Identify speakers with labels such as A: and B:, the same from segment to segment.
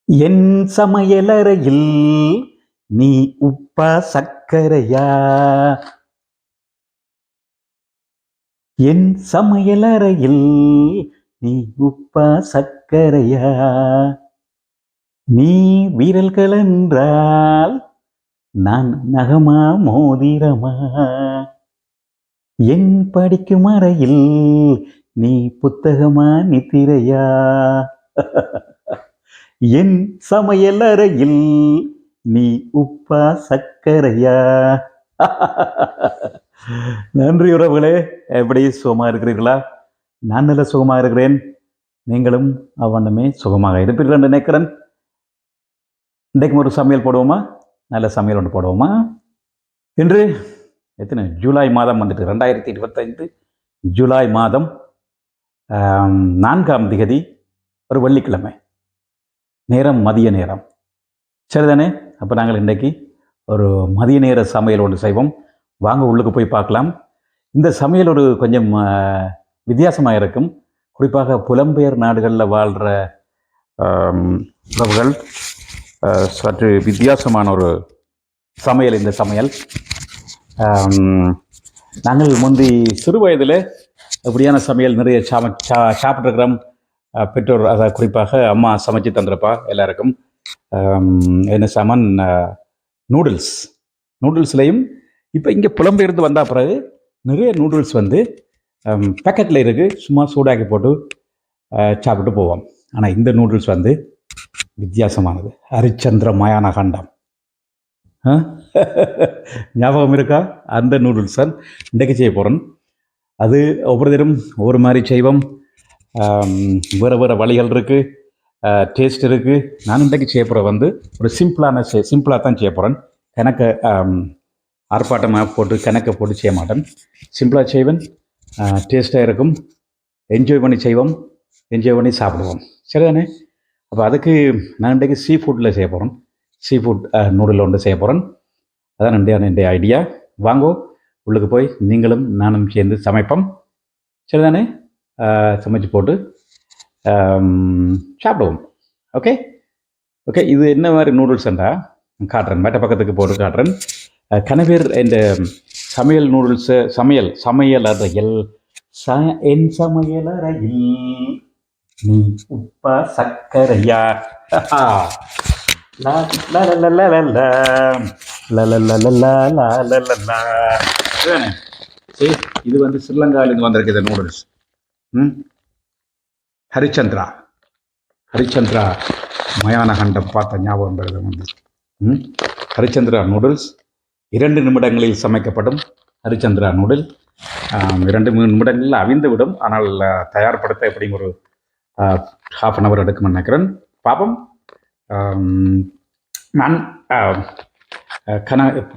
A: என் சமையலறையில் நீ உப்பா சர்க்கரையா? என் சமையலறையில் நீ உப்பா சர்க்கரையா? நீ விரல்கள் என்றால் நான் நகமா மோதிரமா? என் படிக்கும் அறையில் நீ புத்தகமா நித்திரையா? என் சமையலறையில் நீ உப்பா சர்க்கரையா? நன்றி உறவுகளே, எப்படி சுகமா இருக்கிறீர்களா? நான் நல்ல சுகமா இருக்கிறேன். நீங்களும் அவ்வண்ணமே சுகமாக இருப்பீர்கள் என்று நினைக்கிறேன். இன்றைக்கும் ஒரு சமையல் போடுவோமா? நல்ல சமையல் ஒன்று போடுவோமா? இன்று எத்தனை ஜூலை மாதம் வந்துட்டு 2025 ஜூலை மாதம் 4ஆம் திகதி ஒரு வெள்ளிக்கிழமை, நேரம் மதிய நேரம். சரிதானே? அப்போ நாங்கள் இன்றைக்கு ஒரு மதிய நேர சமையல் ஒன்று செய்வோம். வாங்க உள்ளுக்கு போய் பார்க்கலாம். இந்த சமையல் ஒரு கொஞ்சம் வித்தியாசமாக இருக்கும். குறிப்பாக புலம்பெயர் நாடுகளில் வாழ்கிற உறவுகள் சற்று வித்தியாசமான ஒரு சமையல் இந்த சமையல். நாங்கள் முந்தி சிறு வயதில் இப்படியான சமையல் நிறைய சாப்பிட்ருக்கிறோம். பெற்றோர், அதை குறிப்பாக அம்மா சமைச்சு தந்துருப்பா எல்லாருக்கும். என்ன சாமான், நூடுல்ஸ்லேயும் இப்போ இங்கே புலம்பெயர்ந்து வந்த பிறகு நிறைய நூடுல்ஸ் வந்து பேக்கெட்டில் இருக்குது, சும்மா சூடாக்கி போட்டு சாப்பிட்டு போவோம். ஆனால் இந்த நூடுல்ஸ் வந்து வித்தியாசமானது. ஹரிச்சந்திர மயான கண்டம் ஞாபகம் இருக்கா? அந்த நூடுல்ஸ் தான் இன்றைக்கு செய்ய போகிறேன். அது ஒவ்வொரு தினம் ஒவ்வொரு மாதிரி செய்வோம். வேறு வேறு வழிகள் இருக்குது, டேஸ்ட் இருக்குது. நான் இன்றைக்கு செய்ய போகிற வந்து ஒரு சிம்பிளாக தான் செய்ய போகிறேன். கணக்கை ஆர்ப்பாட்டமாக போட்டு கணக்கை போட்டு செய்ய மாட்டேன். சிம்பிளாக செய்வேன், டேஸ்ட்டாக இருக்கும். என்ஜாய் பண்ணி செய்வோம், என்ஜாய் பண்ணி சாப்பிடுவோம். சரிதானே? அப்போ அதுக்கு நான் இன்றைக்கு சீ ஃபுட்டில் செய்ய போகிறேன். சீ ஃபுட் நூடுல் ஒன்று செய்ய போகிறேன். அதான் என்னுடைய ஐடியா. வாங்கோ உள்ளுக்கு போய் நீங்களும் நானும் சேர்ந்து சமைப்போம். சரிதானே? சமைச்சு போட்டு சாப்பிடுவோம். Okay okay. இது என்ன மாதிரி நூடுல்ஸ்ன்றா காட்டுறேன், மற்ற பக்கத்துக்கு போட்டு காட்டுறேன். கனவேர் இந்த சமையல் நூடுல்ஸு சமையல் அறையில் என் சமையலறையில் நீ உப்பா சர்க்கரையா? இது வந்து ஸ்ரீலங்காவிலிருந்து வந்திருக்கு இந்த நூடுல்ஸ். ஹரிச்சந்திரா மயான கண்டம் பார்த்த ஞாபகம் வருது வந்து. ஹரிச்சந்திரா நூடுல்ஸ் 2 நிமிடங்களில் சமைக்கப்படும். ஹரிச்சந்திரா நூடுல் 2 நிமிடங்களில் அவிந்து விடும். ஆனால் தயார்படுத்த எப்படியும் ஒரு ½ அன் அவர் எடுக்கும்னு நினைக்கிறேன். பாப்போம். நான்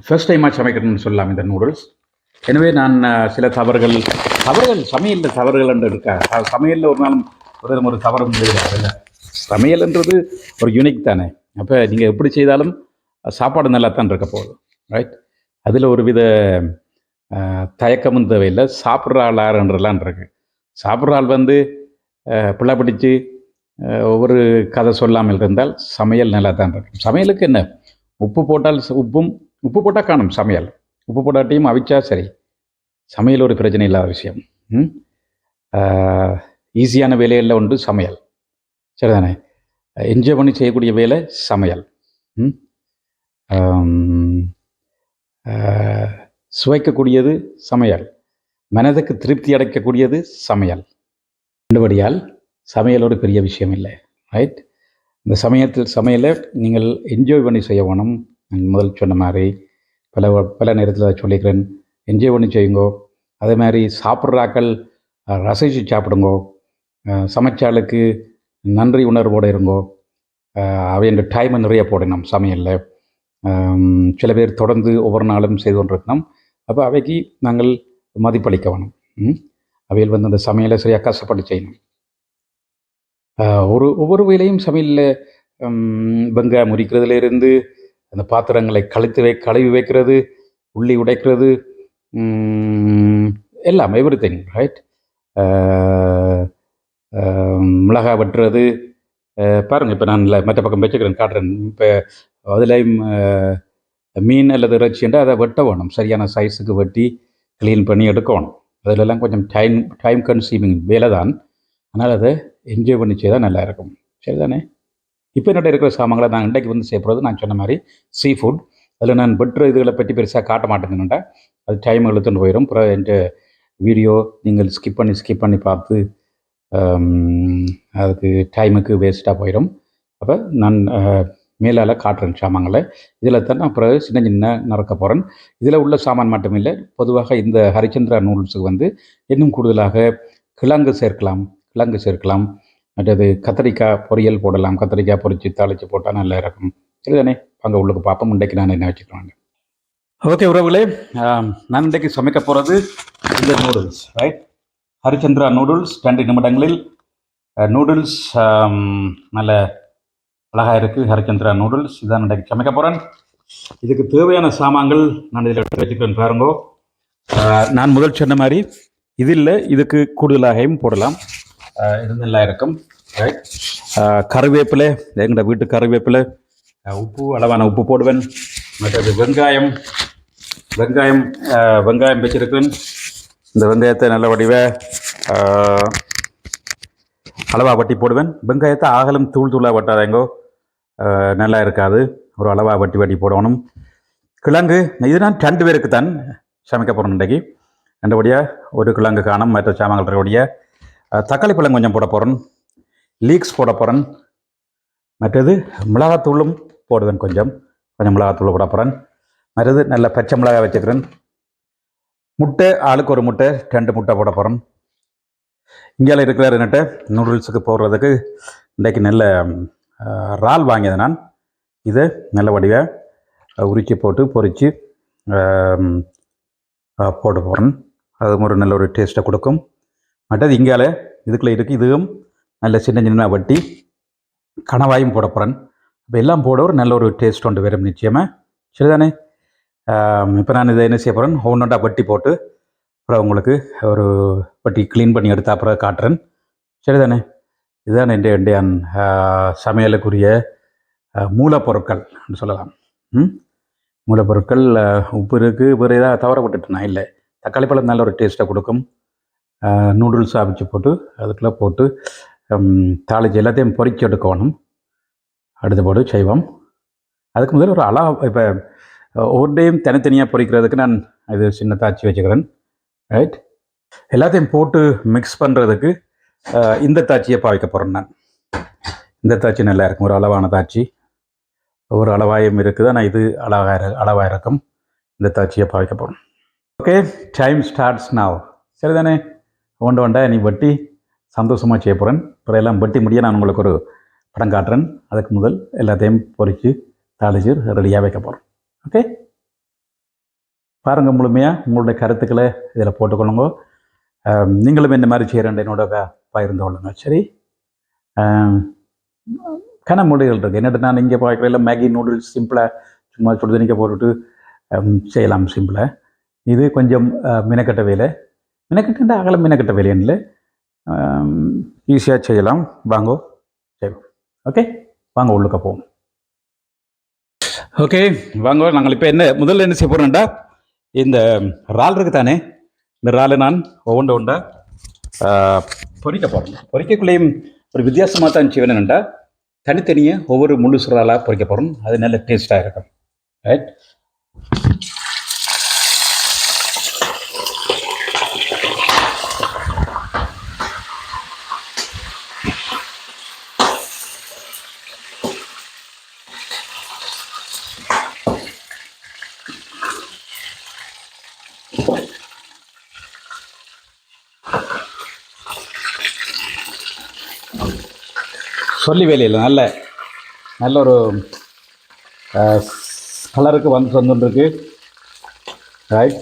A: ஃபர்ஸ்ட் டைமாக சமைக்கணும்னு சொல்லலாம் இந்த நூடுல்ஸ். எனவே நான் சில தவறுகள் சமையலில் தவறுகள் என்று இருக்கா. சமையலில் ஒரு நாளும் ஒரு தவறும் இல்லை. சமையல்ன்றது ஒரு யூனிக் தானே. அப்போ நீங்கள் எப்படி செய்தாலும் சாப்பாடு நல்லா தான் இருக்க போகுது, ரைட்? அதில் ஒரு வித தயக்கமும் தேவையில்லை. சாப்பிட்ற ஆள் யாருன்றலாம் இருக்கு. சாப்பிட்ற ஆள் வந்து பிள்ளை பிடிச்சி ஒவ்வொரு கதை சொல்லாமல் இருந்தால் சமையல் நல்லா தான் இருக்கும். சமையலுக்கு என்ன, உப்பு போட்டால் காணும் சமையல். உப்பு போட்டாட்டியும் அவிச்சா சரி. சமையல் ஒரு பிரச்சனை இல்லாத விஷயம். ஈஸியான வேலையில் உண்டு சமையல். சரிதானே? என்ஜாய் பண்ணி செய்யக்கூடிய வேலை சமையல். சுவைக்கக்கூடியது சமையல். மனதுக்கு திருப்தி அடைக்கக்கூடியது சமையல். ரெண்டுபடியால் சமையல் ஒரு பெரிய விஷயம் இல்லை, ரைட்? இந்த சமையலை நீங்கள் என்ஜாய் பண்ணி செய்ய வேணும். முதல் சொன்ன மாதிரி பல நேரத்தில் சொல்லிக்கிறேன், என்ஜாய் பண்ணி செய்யுங்கோ. அதே மாதிரி சாப்பிட்றாக்கள் ரசித்து சாப்பிடுங்கோ. சமைச்சாளுக்கு நன்றி உணர்வோடு இருங்கோ. அவைய டைமை நிறைய போடணும் சமையலில். சில பேர் தொடர்ந்து ஒவ்வொரு நாளும் செய்து கொண்டிருக்கணும். அப்போ அவைக்கு நாங்கள் மதிப்பளிக்க வேணும். அவையில் வந்து அந்த சமையலை சரியாக கஷ்டப்பட்டு செய்யணும். ஒவ்வொரு வேலையும் சமையலில் வெங்காயம் முறிக்கிறதுலேருந்து அந்த பாத்திரங்களை கழுவி வைக்கிறது, உள்ளி உடைக்கிறது, எல்லாம் எவ்ரிதிங், ரைட்? மிளகாய் வெட்டுறது, பாருங்கள் இப்போ நான் மற்ற பக்கம் வச்சுக்கிறேன் காட்டுறேன். இப்போ அதுலேயும் மீன் அல்லது இறைச்சின்ட்டு அதை வெட்ட வேணும், சரியான சைஸுக்கு வெட்டி க்ளீன் பண்ணி எடுக்கணும். அதிலெல்லாம் கொஞ்சம் டைம் கன்சியூமிங் வேலை தான். ஆனால் அதை என்ஜாய் பண்ணி செய்தால் நல்லா இருக்கும். சரிதானே? இப்போ என்னட்ட இருக்கிற சாமான்களை நான் இன்றைக்கு வந்து செய்ய போகிறது, நான் சொன்ன மாதிரி சீ ஃபுட். அதில் நான் வெட்டுற இதுகளை பற்றி பெருசாக காட்ட மாட்டேங்கன்னுட்டா அது டைம் இழுத்துட்டு போயிடும். அப்புறம் என்கிட்ட வீடியோ நீங்கள் ஸ்கிப் பண்ணி பார்த்து அதுக்கு டைமுக்கு வேஸ்ட்டாக போயிடும். அப்போ நான் மேலால் காட்டுறேன் சாமான்களை. இதில் தான் நான் அப்புறம் சின்ன நறுக்க போகிறேன். இதில் உள்ள சாமான் மட்டும் இல்லை, பொதுவாக இந்த ஹரிச்சந்திரா நூடுல்ஸுக்கு வந்து இன்னும் கூடுதலாக கிழங்கு சேர்க்கலாம். மற்றது கத்திரிக்காய் பொரியல் போடலாம். கத்திரிக்காய் பொரித்து தாளித்து போட்டால் நல்லா இருக்கும். சரிதானே? அங்கே உள்ளுக்கு பார்ப்போம் இன்றைக்கு நான் என்ன வச்சுக்கிறேன். ஓகே உறவுகளே, நான் இன்றைக்கு சமைக்க போகிறது இந்த நூடுல்ஸ். Right, Harishchandra noodles. 2 நிமிடங்களில் நூடுல்ஸ் நல்ல அழகாக இருக்குது. ஹரிச்சந்திரா நூடுல்ஸ் இதான் இன்றைக்கு சமைக்க போகிறேன். இதுக்கு தேவையான சாமான்கள் நான் இதில் எடுத்து வச்சுக்கிறேன் பாருங்கோ. நான் முதல் சொன்ன மாதிரி இதுக்கு கூடுதலாகவும் போடலாம். இது நல்லா இருக்கும். ரைட், கருவேப்பிலை, எங்களோட வீட்டு கருவேப்பிலை, உப்பு, அளவான உப்பு போடுவேன். மற்றது வெங்காயம் வச்சிருக்கேன். இந்த வெங்காயத்தை நல்ல வடிவ அளவாக வட்டி போடுவேன். வெங்காயத்தை ஆகலும் தூளாக வட்டாதேங்கோ, நல்லா இருக்காது. ஒரு அளவாக வட்டி போடணும். கிழங்கு இது நான் 2 பேருக்கு தான் சமைக்க போகிறேன் இன்றைக்கு. ரெண்டுபடியாக ஒரு கிழங்கு காணும். மற்ற சாமான்கள் இருக்கக்கூடிய தக்காளி பழம் கொஞ்சம் போட போகிறேன். லீக்ஸ் போட போகிறேன். மற்றது மிளகாத்தூளும் போடுவேன். கொஞ்சம் மிளகாத்தூள் போட போகிறேன். மற்றது நல்ல பச்சை மிளகாய் வச்சுக்கிறேன். முட்டை, ஆளுக்கு ஒரு முட்டை, 2 முட்டை போட போகிறேன். இந்தியாவில் இருக்கிறார் என்னட்ட நூடுல்ஸுக்கு போடுறதுக்கு இன்றைக்கு நல்ல இறால் வாங்கியது நான். இதை நல்ல வடிவாக உரிச்சி போட்டு பொரித்து போட போகிறேன். அது ஒரு நல்ல ஒரு டேஸ்ட்டை கொடுக்கும். மற்றது இங்கால இதுக்குள்ளே இருக்குது, இதுவும் நல்ல சின்ன வட்டி கணவாயும் போட போகிறேன். இப்போ எல்லாம் போட ஒரு நல்ல ஒரு டேஸ்ட் ஒன்று வரும் நிச்சயமாக. சரிதானே? இப்போ நான் இதை என்ன செய்ய போகிறேன், ஒவ்வொன்றா வட்டி போட்டு அப்புறம் உங்களுக்கு ஒரு வட்டி க்ளீன் பண்ணி எடுத்து அப்புறம் காட்டுறேன். சரிதானே? இதுதான் என்னுடைய சமையலுக்குரிய மூலப்பொருட்கள் சொல்லலாம். மூலப்பொருட்கள் உப்பு இருக்குது, வேறு ஏதாவது தவற விட்டுட்டேனா? இல்லை, தக்காளி பழம் நல்ல ஒரு டேஸ்ட்டை கொடுக்கும். நூடுல்ஸ் அவிச்சு போட்டு அதுக்குள்ளே போட்டு தாளிச்சு எல்லாத்தையும் பொரிச்சு எடுக்கணும். அடுத்த போட்டு செய்வோம். அதுக்கு முதல்ல ஒரு இப்போ ஒவ்வொரு டைம் தனித்தனியாக பொரிக்கிறதுக்கு நான் இது சின்ன தாச்சி வச்சுக்கிறேன். ரைட், எல்லாத்தையும் போட்டு மிக்ஸ் பண்ணுறதுக்கு இந்த தாச்சியை பாவிக்க போகிறேன் நான். இந்த தாச்சி நல்லா இருக்கும், ஒரு அளவான தாச்சி. ஒரு அளவாயும் இருக்குது, ஆனால் இது அளவாக இருக்கும். இந்த தாச்சியை பாவிக்க போகிறோம். ஓகே, டைம் ஸ்டார்ட்ஸ் நாவ். சரிதானே? ஒண்டா நீ வட்டி சந்தோஷமாக செய்ய போகிறேன். அப்புறம் எல்லாம் வட்டி முடிய நான் உங்களுக்கு ஒரு படம் காட்டுறேன். அதுக்கு முதல் எல்லாத்தையும் பொரித்து தாளிச்சு ரெடியாக வைக்க போகிறோம். ஓகே, பாருங்கள், முழுமையாக உங்களுடைய கருத்துக்களை இதில் போட்டுக்கொள்ளுங்க. நீங்களும் இந்த மாதிரி செய்கிறேன் என்னோட பகிர்ந்து கொள்ளுங்க. சரி, கனமுடிகள் இருக்குது. என்னட்டு நான் இங்கே பார்க்குறேன் மேகி நூடுல்ஸ் சிம்பிளாக சும்மா சுடு தண்ணிக்க போட்டுட்டு செய்யலாம் சிம்பிளாக. இது கொஞ்சம் மினக்கட்ட வேலை. மினக்கட்ட அகலம் மினக்கட்ட வேலைன்னு இல்லை, ஈஸியாக செய்யலாம். வாங்கோ செய்வோம். ஓகே, வாங்க உள்ளுக்க போவோம். ஓகே வாங்க, நாங்கள் இப்போ முதல்ல என்ன செய்ய போகிறோம்டா, இந்த இறால் இருக்குது தானே, இந்த இறாலை நான் ஒவ்வொண்டா பொரிக்க போகிறேன். பொரிக்கக்குள்ளேயும் ஒரு வித்தியாசமாக தான் செய்வேன்டா, தனித்தனியாக ஒவ்வொரு முழு இறாலாக பொரிக்க போகிறோம். அது நல்ல டேஸ்ட்டாக இருக்கும். ரைட், சொல்லி வேலையில் நல்ல ஒரு கலருக்கு வந்துருக்கு. ரைட்,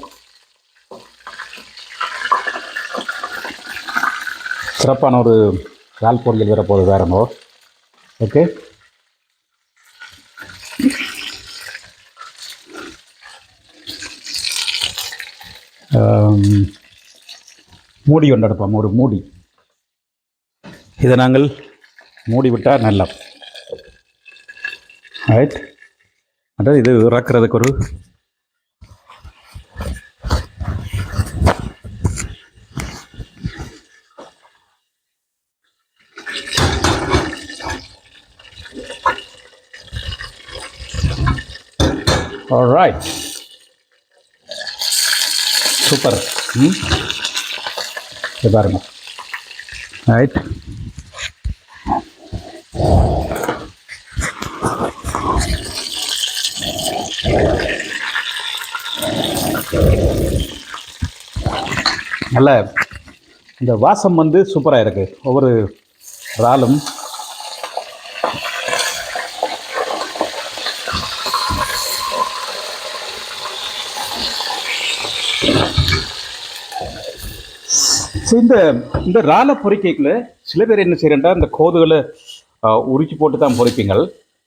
A: சிறப்பான ஒரு இறால் பொரியல் வரப்போகுது வேறமோ. ஓகே, மூடி ஒன்று எடுப்போம், ஒரு மூடி. இதை நாங்கள் மூடி விட்டால் நல்லா ரைட். அதாவது இது இறக்குறதுக்கு ஒரு ஆல்ரைட் சூப்பர். இது பாருங்க ரைட். நல்ல இந்த வாசம் வந்து சூப்பராக இருக்குது. ஒவ்வொரு இறாலும் இந்த இந்த இறாலை பொறிக்கைக்குள்ள சில பேர் என்ன செய்யறா இந்த கோதுகளை உரிச்சு போட்டு தான் பொறிப்பீங்கள்.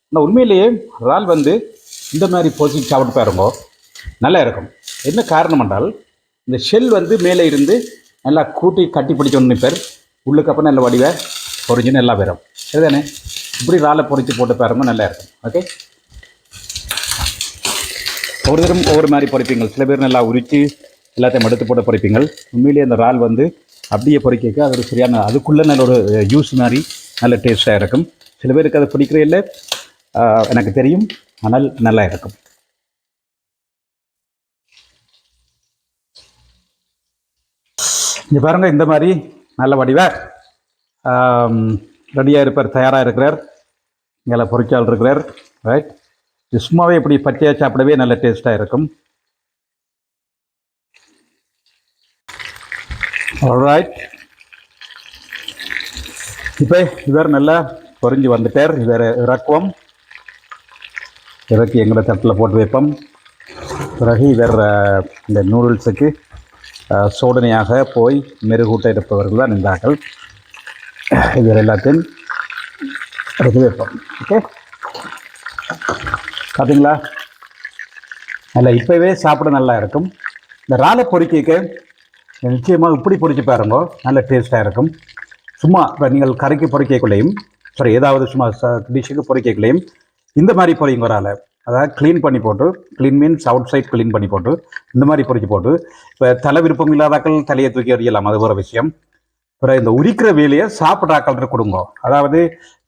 A: ஆனால் உண்மையிலேயே இறால் வந்து இந்த மாதிரி பொறிச்சு சாப்பிட்டு பாருங்க நல்லா இருக்கும். என்ன காரணம் என்றால் இந்த ஷெல் வந்து மேலே இருந்து நல்லா கூட்டி கட்டி பிடிச்சோன்னு பேர் உள்ளுக்கு அப்புறம் நல்ல வடிவை பொறிஞ்சுன்னு நல்லா வரும். சரிதானே? இப்படி இறாலை பொறிச்சு போட்டு பாருங்க நல்லா இருக்கும். ஓகே, ஒரு தரம் ஒவ்வொரு மாதிரி பொறிப்பீங்கள். சில பேர் நல்லா உரித்து எல்லாத்தையும் எடுத்து போட்டு பொறிப்பீங்கள். உண்மையிலேயே அந்த இறால் வந்து அப்படியே பொறிக்க அது ஒரு சரியான அதுக்குள்ளே நல்ல ஒரு ஜூஸ் மாதிரி நல்ல டேஸ்ட்டாக இருக்கும். சில பேருக்கு அதை பிடிக்கிறே இல்லை எனக்கு தெரியும், ஆனால் நல்லா இருக்கும். இங்கே பாருங்கள், இந்த மாதிரி நல்ல வடிவாக ரெடியாக இருப்பார், தயாராக இருக்கிறார். இங்கே பொறிச்சால் இருக்கிறார் ரைட். சும்மாவே இப்படி பச்சையாக சாப்பிடவே நல்ல டேஸ்ட்டாக இருக்கும். ஆல்ரைட், இப்போ இவர் நல்லா பொறிஞ்சு வந்துட்டார். இவர் இறக்குவோம். இறக்கி எங்களோட தட்டில் போட்டு வைப்போம். பிறகு இவர் இந்த நூடுல்ஸுக்கு சோதனையாக போய் மெருகூட்ட இருப்பவர்கள் தான் இருந்தார்கள். இவர் எல்லாத்தையும் எடுத்து வைப்போம். ஓகே, பார்த்தீங்களா? நல்லா இப்போவே சாப்பிட நல்லா இருக்கும். இந்த இறாலை பொறிக்க நிச்சயமாக இப்படி பொறிச்சு பாருங்க, நல்ல டேஸ்ட்டாக இருக்கும். சும்மா இப்போ நீங்கள் கறிக்கு பொறிக்கக்குள்ளேயும் சரி ஏதாவது சும்மா டிஷ்ஷுக்கு பொறிக்கக்குள்ளேயும் இந்த மாதிரி பொறிங்க இறாலை. அதாவது க்ளீன் பண்ணி போட்டு, clean means outside clean பண்ணி போட்டு இந்த மாதிரி பொறிச்சு போட்டு, இப்போ தலை விருப்பம் இல்லாதாக்கள் தலையை தூக்கி எறியலாம், அது ஒரு விஷயம். அப்புறம் இந்த உரிக்கிற வேலையை சாப்பிட்றாக்கள் கொடுங்க. அதாவது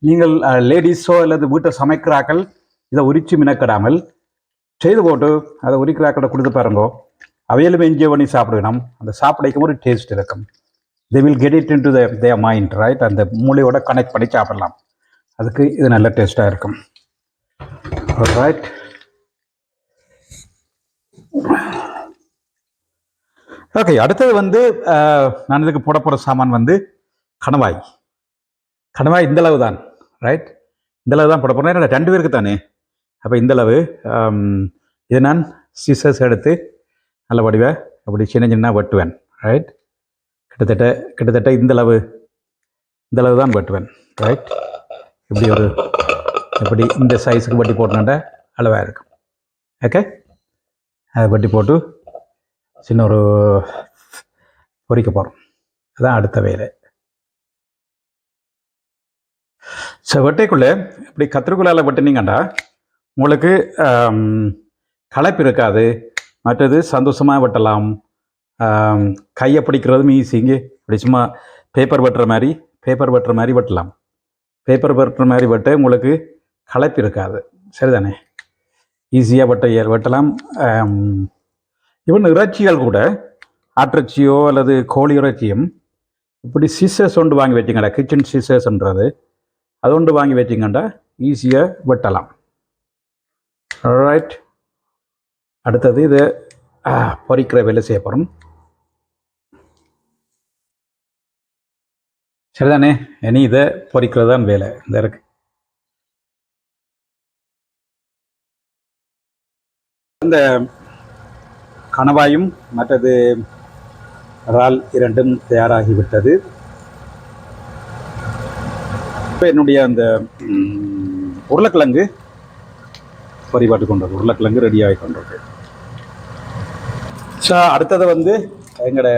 A: நீங்கள் லேடிஸோ அல்லது வீட்டை சமைக்கிறாக்கள் இதை உரித்து மினக்கிடாமல் செய்து போட்டு அதை உரிக்கிறாக்களை கொடுத்து பாருங்கோ. அவையிலுமே என்ஜாய் பண்ணி சாப்பிடணும். அந்த சாப்பிடைக்கும் ஒரு டேஸ்ட் இருக்கும். They will get it in to their mind right. அந்த மூளையோட கனெக்ட் பண்ணி சாப்பிடலாம். அதுக்கு இது நல்ல டேஸ்ட்டாக இருக்கும். Right, okay. அடுத்தது வந்து நான் இதுக்கு போட போகிற சாமான் வந்து கணவாய். கணவாய் இந்தளவு தான் ரைட். இந்தளவு தான் போட போகிறேன். 2 பேருக்கு தானே. அப்போ இந்தளவு இது நான் சீசர்ஸ் எடுத்து நல்ல வடிவை அப்படி சின்ன சின்ன வெட்டுவேன் ரைட். கிட்டத்தட்ட இந்தளவு தான் வெட்டுவேன் ரைட். இப்படி இந்த சைஸுக்கு வட்டி போட்டோன்னா அளவாக இருக்கும். ஓகே, அதை வட்டி போட்டு சின்ன ஒரு பொரிக்க போகிறோம். அதுதான் அடுத்த வேலை. ஸோ வெட்டைக்குள்ளே இப்படி கத்திரிக்குள்ளால் வெட்டினீங்கண்டா உங்களுக்கு களைப்பு இருக்காது. மற்றது சந்தோஷமாக வெட்டலாம். கையை பிடிக்கிறதும் ஈஸிங்க. இப்படி சும்மா பேப்பர் வெட்டுற மாதிரி வெட்டலாம். பேப்பர் வெட்டுற மாதிரி வெட்ட உங்களுக்கு களைப்பு இருக்காது. சரிதானே? ஈஸியாக வெட்டலாம். இவன் இறைச்சிகள் கூட ஆட்டிறைச்சியோ அல்லது கோழி இறைச்சியும் இப்படி சீசர்ஸ் ஒன்று வாங்கி வச்சிங்கடா, கிச்சன் சீசர்ஸ்ன்றது அது ஒன்று வாங்கி வச்சிங்கண்டா ஈஸியாக வெட்டலாம். ரைட், அடுத்தது இதை பொரிக்கிற வேலை செய்ய போகிறோம். சரிதானே? இனி இதை பொரிக்கிறது தான் வேலை. இந்த இருக்கு இந்த கணவாயும் மற்றது இறால் இரண்டும் தயாராகிவிட்டது. இப்போ என்னுடைய அந்த உருளைக்கிழங்கு பரிபாட்டு கொண்டது, உருளைக்கிழங்கு ரெடியாகி கொண்டிருக்கு. ஸோ அடுத்தது வந்து எங்களோட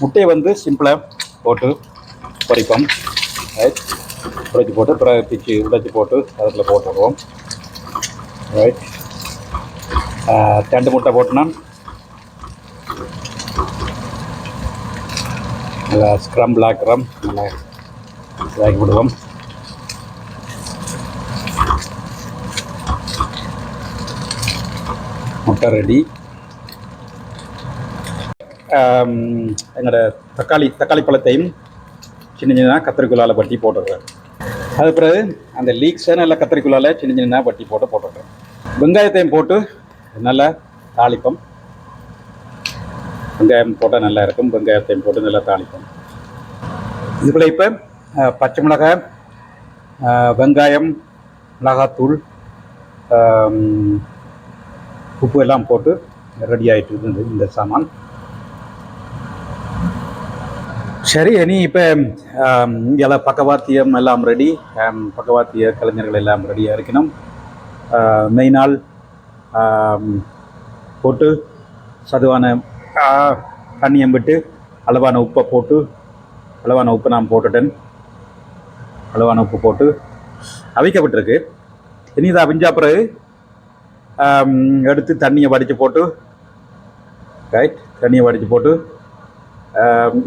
A: முட்டையை வந்து சிம்பிளாக போட்டு பொரிப்போம் ரைட். உடைச்சி போட்டு அப்புறம் பிச்சு உடைச்சி போட்டு அதில் போட்டுடுவோம். ரைட், 2 முட்டை போட்டுனா நல்லா ஸ்க்ரம்பிள் ஆக்குறோம். நல்லா இதாக்கி விடுவோம். முட்டை ரெடி. எங்களோட தக்காளி பழத்தையும் சின்ன சின்னதாக கத்திரிக்குள்ளால் வட்டி போட்டுடுறேன். அது பிறகு அந்த லீக்ஸை நல்லா கத்திரிக்குள்ளால் சின்ன சின்னதாக வட்டி போட்டுடுறேன். வெங்காயத்தையும் போட்டு நல்லா தாளிப்போம். வெங்காயம் போட்டால் நல்லா இருக்கும். வெங்காயத்தையும் போட்டு நல்லா தாளிப்போம். இதுக்குள்ள இப்போ பச்சை மிளகாய், வெங்காயம், மிளகாத்தூள், உப்பு எல்லாம் போட்டு ரெடி ஆகிட்டு இருக்குது இந்த சாமான். சரி, இனி இப்போ இங்கே பக்கவாத்தியம் எல்லாம் ரெடி. பக்கவாத்திய கலைஞர்கள் எல்லாம் ரெடியாக இருக்கணும். மெயினால் போட்டு சதுவான தண்ணியம் விட்டு அளவான உப்பை போட்டு, அளவான உப்பு நான் போட்டுட்டேன். அளவான உப்பு போட்டு அவிக்கப்பட்டிருக்கு. இனி இதை அவிஞ்சா பிறகு எடுத்து தண்ணியை வடித்து போட்டு, ரைட், தண்ணியை வடித்து போட்டு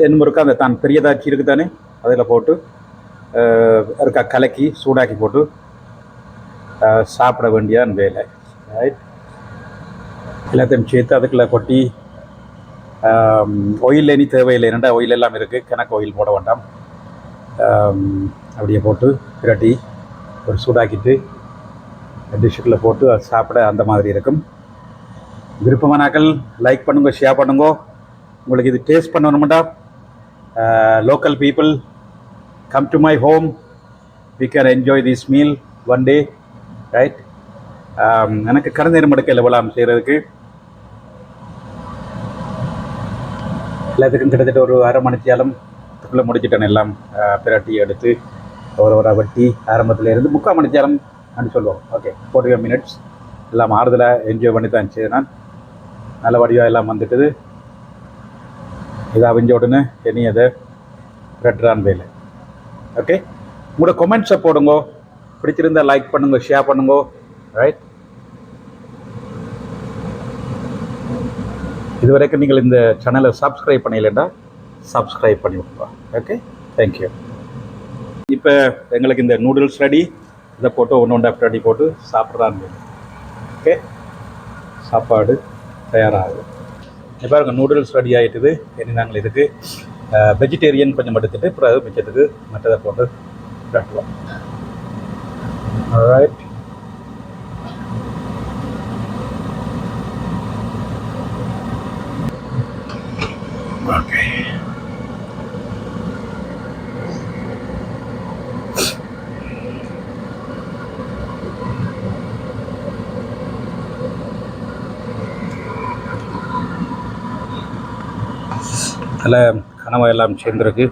A: என்ன இருக்கா அந்த தான் பெரியதாச்சி இருக்குது தானே, அதில் போட்டு இருக்கா கலக்கி சூடாக்கி போட்டு சாப்பிட வேண்டியான் வேலை. ரைட், எல்லாத்தையும் சேர்த்து அதுக்குள்ளே கொட்டி ஆயில் இனி தேவையில்லை. என்னடா ஆயில் எல்லாம் இருக்குது, கணக்கு ஆயில் போட வேண்டாம். அப்படியே போட்டு பிரட்டி ஒரு சூடாக்கிட்டு டிஷ்ஷுக்குள்ளே போட்டு அது சாப்பிட அந்த மாதிரி இருக்கும். விருப்பமானாக்கள் லைக் பண்ணுங்க, ஷேர் பண்ணுங்க. உங்களுக்கு இது டேஸ்ட் பண்ணணுமெண்டா local people come to my home, we can enjoy this meal one day. Right, எனக்கு கடந்த நேரம் எடுக்க எவ்வளோ செய்கிறதுக்கு எல்லாத்துக்கும் கிட்டத்தட்ட ஒரு அரை மணித்தியாலம் அதுக்குள்ளே முடிச்சிட்டேன். எல்லாம் பிரட்டி எடுத்து ஒரு வட்டி ஆரம்பத்தில் இருந்து 3/4 மணித்தியாலம் நான் சொல்லுவோம். ஓகே, 45 மினிட்ஸ் எல்லாம் ஆறுதலாக என்ஜாய் பண்ணி தான் செய்தேன். நான் நல்ல வடிவாக எல்லாம் வந்துட்டுது. இதை அவிஞ்ச உடனே இனி அதை பிரட்டுறான் வேலை. ஓகே, உங்களோட கமெண்ட்ஸை போடுங்க. பிடிச்சிருந்தால் லைக் பண்ணுங்க, ஷேர் பண்ணுங்க. ரைட், இதுவரைக்கும் நீங்கள் இந்த சேனலை சப்ஸ்கிரைப் பண்ணலைண்டா சப்ஸ்கிரைப் பண்ணி விட்டுருவா. Okay, thank you. இப்போ எங்களுக்கு இந்த நூடுல்ஸ் ரெடி. இதை போட்டு ஒன்று பிரட்டி போட்டு சாப்பிட்றான்னு. ஓகே, சாப்பாடு தயாராகுது. இப்போ பாருங்கள், நூடுல்ஸ் ரெடி ஆகிட்டுது. இனி நாங்கள் இதுக்கு வெஜிடேரியன் கொஞ்சம் எடுத்துகிட்டு அப்புறம் மிச்சத்துக்கு மற்றதை போட்டு பிரட்டுவோம். Right, okay. அதில் கனவா எல்லாம் சேர்ந்துருக்கு.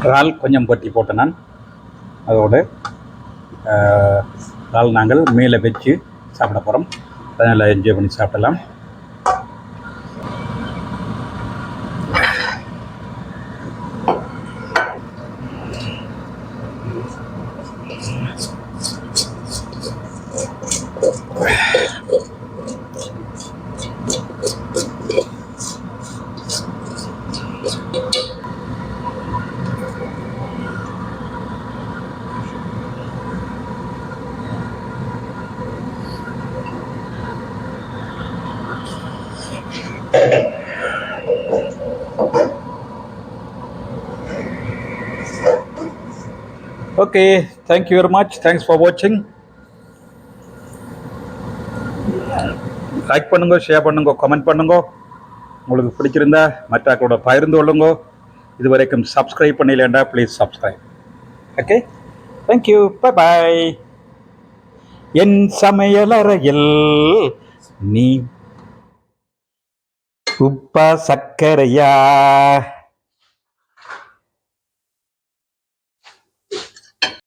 A: இறால் கொஞ்சம் பட்டி போட்டேன் நான். அதோடு இறால் நாங்கள் மேலே வச்சு சாப்பிட போகிறோம். அதனால் என்ஜாய் பண்ணி சாப்பிடலாம். Okay, thank you very much. Thanks for watching. Like பண்ணுங்க, ஷேர் பண்ணுங்க, கமெண்ட் பண்ணுங்க. உங்களுக்கு பிடிச்சிருந்தா மற்றவங்களோட பகிர்ந்து கொள்ளுங்க. இதுவரைக்கும் சப்ஸ்கிரைப் பண்ணலைண்டா please subscribe. Okay, thank you, bye bye. என் சமையலறையில் நீ உப்பா சர்க்கரையா?